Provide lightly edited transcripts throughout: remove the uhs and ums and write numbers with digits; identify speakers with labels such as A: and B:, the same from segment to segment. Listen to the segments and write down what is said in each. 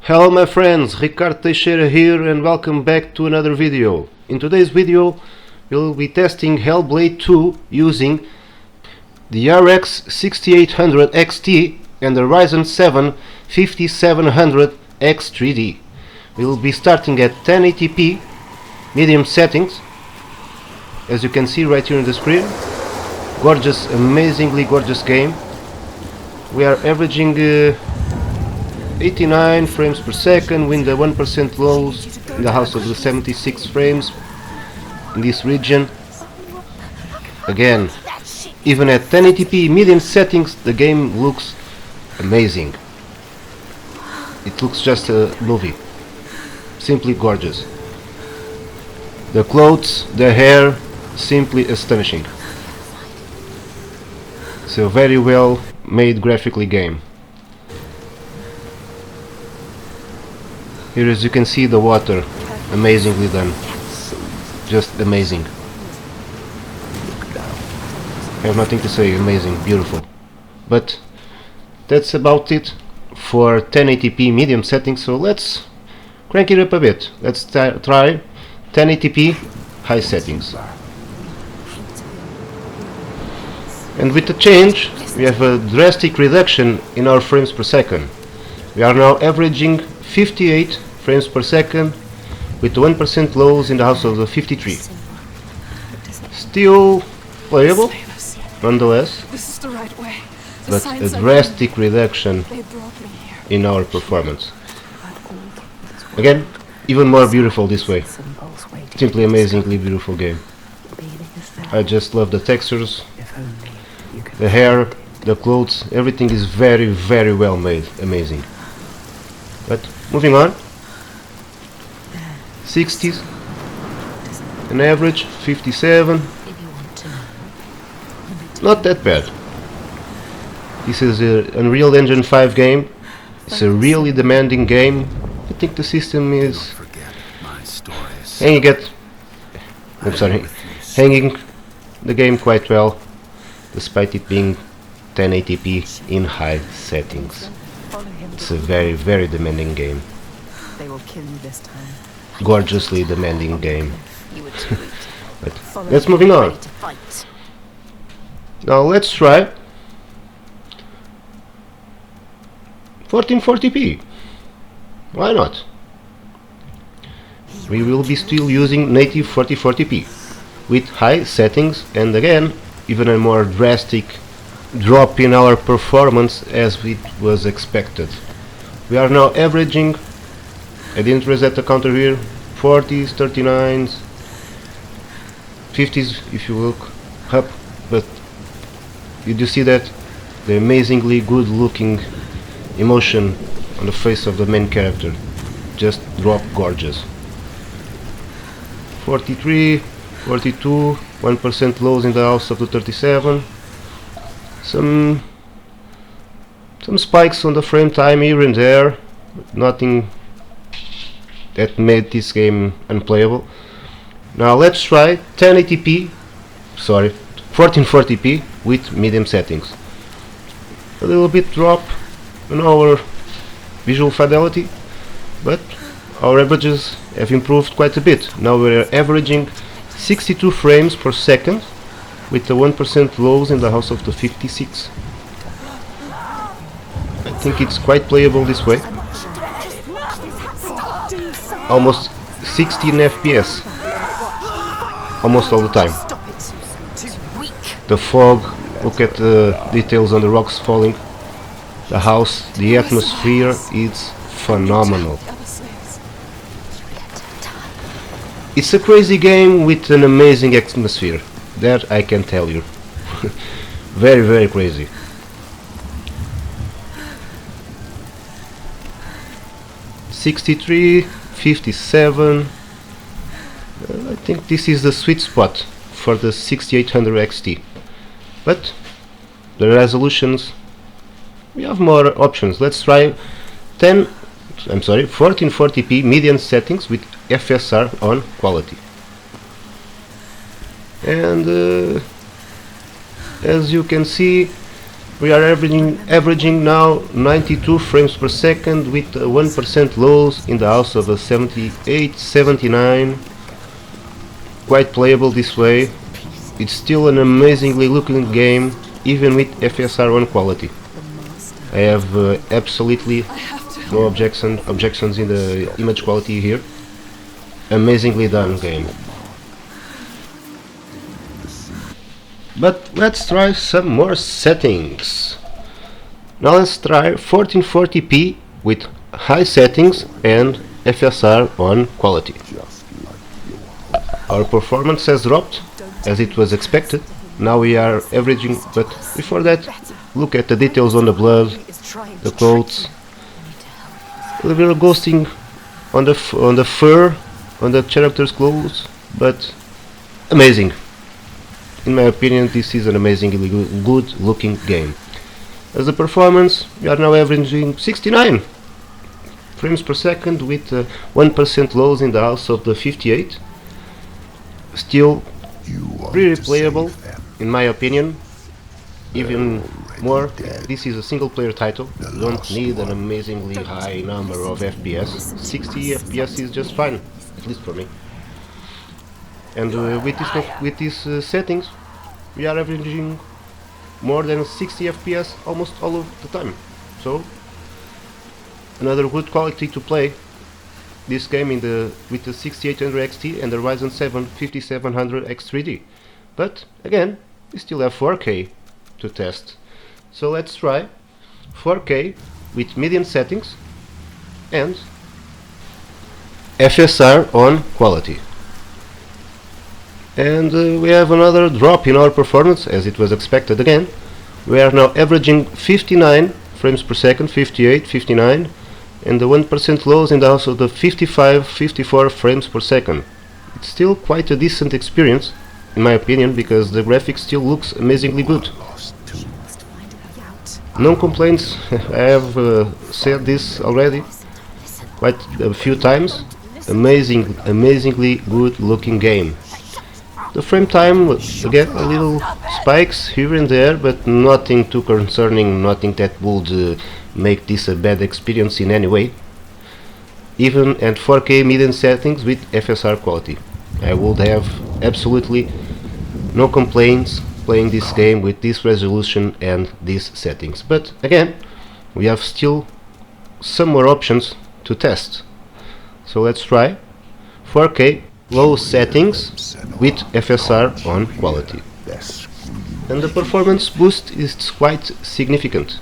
A: Hello my friends, Ricardo Teixeira here and welcome back to another video. In today's video we'll be testing Hellblade 2 using the RX 6800 XT and the Ryzen 7 5700 X3D. We'll be starting at 1080p medium settings, as you can see right here on the screen. Gorgeous, amazingly gorgeous game. We are averaging 89 frames per second with the 1% lows in the house of the 76 frames in this region. Again, even at 1080p medium settings the game looks amazing. It looks just a movie. Simply gorgeous. The clothes, the hair, simply astonishing. It's a very well made graphically game. Here, as you can see, the water, amazingly done, just amazing. I have nothing to say, amazing, beautiful. But that's about it for 1080p medium settings, so let's crank it up a bit. Let's try 1080p high settings. And with the change, we have a drastic reduction in our frames per second. We are now averaging 58 frames per second with 1% lows in the house of the 53. Still playable, nonetheless, but a drastic reduction in our performance. Again, even more beautiful this way. Simply amazingly beautiful game. I just love the textures, the hair, the clothes, everything is very, very well made, amazing. But moving on, 60s, an average 57, not that bad. This is an Unreal Engine 5 game. It's a really demanding game. I think the system is hanging the game quite well, despite it being 1080p in high settings. It's a very, very demanding game.
B: They will kill you this time.
A: Gorgeously demanding game. But let's moving on. Now let's try 1440p. Why not? We will be still using native 4040p with high settings, and again even a more drastic drop in our performance as it was expected. We are now averaging, I didn't reset the counter here, 40s, 39s, 50s if you look up, but you do see that the amazingly good looking emotion on the face of the main character just drop gorgeous. 43, 42, 1% lows in the house of the 37. Some spikes on the frame time here and there, nothing that made this game unplayable. Now let's try 1440p with medium settings. A little bit drop in our visual fidelity, but our averages have improved quite a bit. Now we're averaging 62 frames per second with the 1% lows in the house of the 56. I think it's quite playable this way. Almost 16 FPS almost all the time. The fog, look at the details on the rocks falling. The house, the atmosphere is phenomenal. It's a crazy game with an amazing atmosphere, that I can tell you. Very, very crazy. (63, 57). I think this is the sweet spot for the 6800 XT. But the resolutions, we have more options. Let's try 1440p medium settings with FSR on quality. And as you can see, We are averaging now 92 frames per second with 1% lows in the house of a 78, 79. Quite playable this way. It's still an amazingly looking game, even with FSR on quality. I have absolutely no objections in the image quality here. Amazingly done game. But let's try some more settings. Now let's try 1440p with high settings and FSR on quality. Our performance has dropped as it was expected. Now we are averaging, but before that, look at the details on the blood, the clothes, a little ghosting on the fur, on the character's clothes, but amazing. In my opinion, this is an amazingly good looking game. As a performance, we are now averaging 69 frames per second with 1% lows in the house of the 58. Still pretty playable, in my opinion. Even more, this is a single player title. You don't need an amazingly high number of FPS. 60 FPS is just fine, at least for me. And with these settings, we are averaging more than 60 FPS almost all of the time. So another good quality to play this game with the 6800 XT and the Ryzen 7 5700 X3D. But again, we still have 4K to test. So let's try 4K with medium settings and FSR on quality. And we have another drop in our performance, as it was expected again. We are now averaging 59 frames per second, 58, 59, and the 1% lows in the house of the 55, 54 frames per second. It's still quite a decent experience, in my opinion, because the graphics still looks amazingly good. No complaints. I have said this already quite a few times. Amazingly good looking game. The frame time, again, a little spikes here and there, but nothing too concerning, nothing that would make this a bad experience in any way. Even at 4K medium settings with FSR quality, I would have absolutely no complaints playing this game with this resolution and these settings. But again, we have still some more options to test. So let's try 4K low settings with FSR on quality. And the performance boost is quite significant.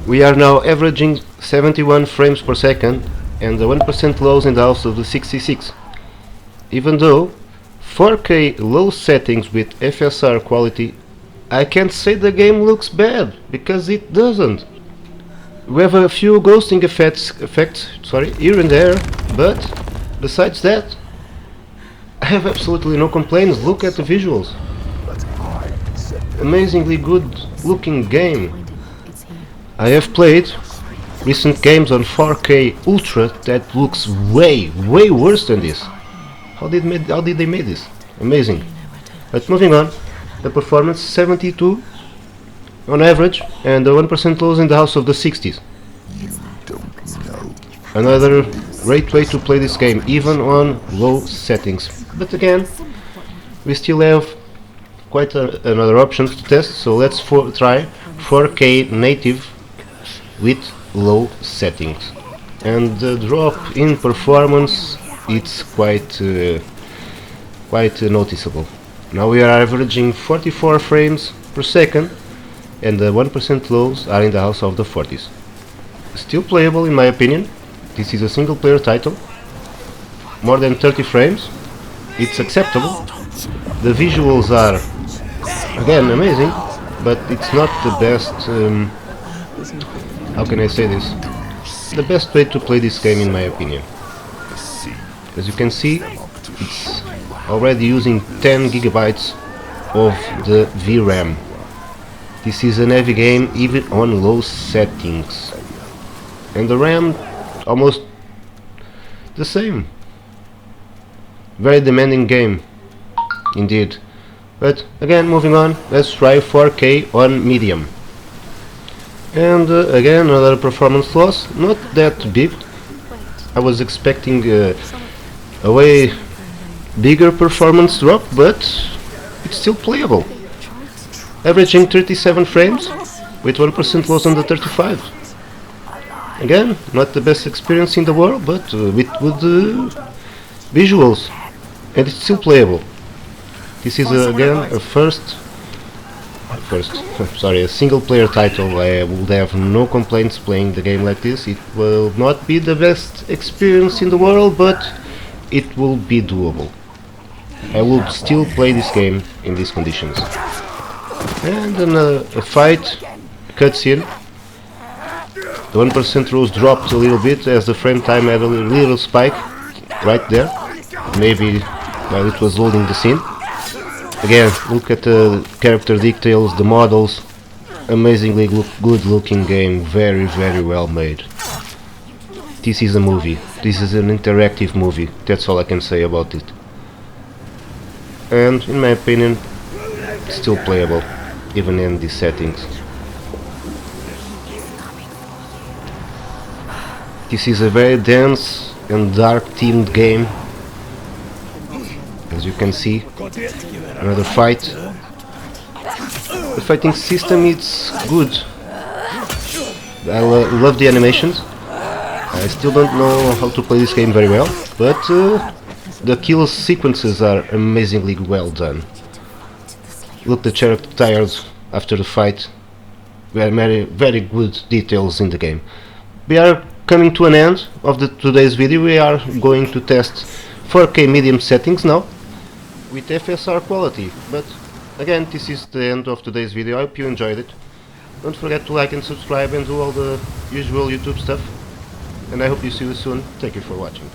A: We are now averaging 71 frames per second and the 1% lows in the house of the 66. Even though 4K low settings with FSR quality, I can't say the game looks bad, because it doesn't. We have a few ghosting effects here and there, but besides that, I have absolutely no complaints. Look at the visuals. Amazingly good looking game. I have played recent games on 4K Ultra that looks way worse than this. How did they make this? Amazing. But moving on, the performance 72 on average and the 1% lows in the house of the 60s. Another great way to play this game, even on low settings. But again, we still have quite another option to test, so let's try 4K native with low settings. And the drop in performance, it's quite noticeable. Now we are averaging 44 frames per second and the 1% lows are in the house of the 40s. Still playable in my opinion. This is a single player title. More than 30 frames. It's acceptable. The visuals are again amazing, but it's not the best, how can I say this? The best way to play this game in my opinion. As you can see, it's already using 10 gigabytes of the VRAM. This is an heavy game even on low settings. And the RAM almost the same. Very demanding game indeed. But again, moving on, let's try 4K on medium. And again, another performance loss, not that big. I was expecting a way bigger performance drop, but it's still playable. Averaging 37 frames with 1% loss on the 35. Again, not the best experience in the world, but with good visuals, and it's still playable. This is again a a single player title. I would have no complaints playing the game like this. It will not be the best experience in the world, but it will be doable. I will still play this game in these conditions. And then a fight cutscene. The 1% rose dropped a little bit as the frame time had a little spike right there. Maybe while it was loading the scene. Again, look at the character details, the models. Amazingly good looking game, very well made. This is a movie. This is an interactive movie. That's all I can say about it. And in my opinion, still playable, even in these settings. This is a very dense and dark themed game. As you can see, another fight. The fighting system is good. I love the animations. I still don't know how to play this game very well, but the kill sequences are amazingly well done. Look, the character tired after the fight. Very good details in the game. We are coming to an end of today's video. We are going to test 4K medium settings now with FSR quality. But again, this is the end of today's video. I hope you enjoyed it. Don't forget to like and subscribe and do all the usual YouTube stuff. And I hope you see you soon. Thank you for watching.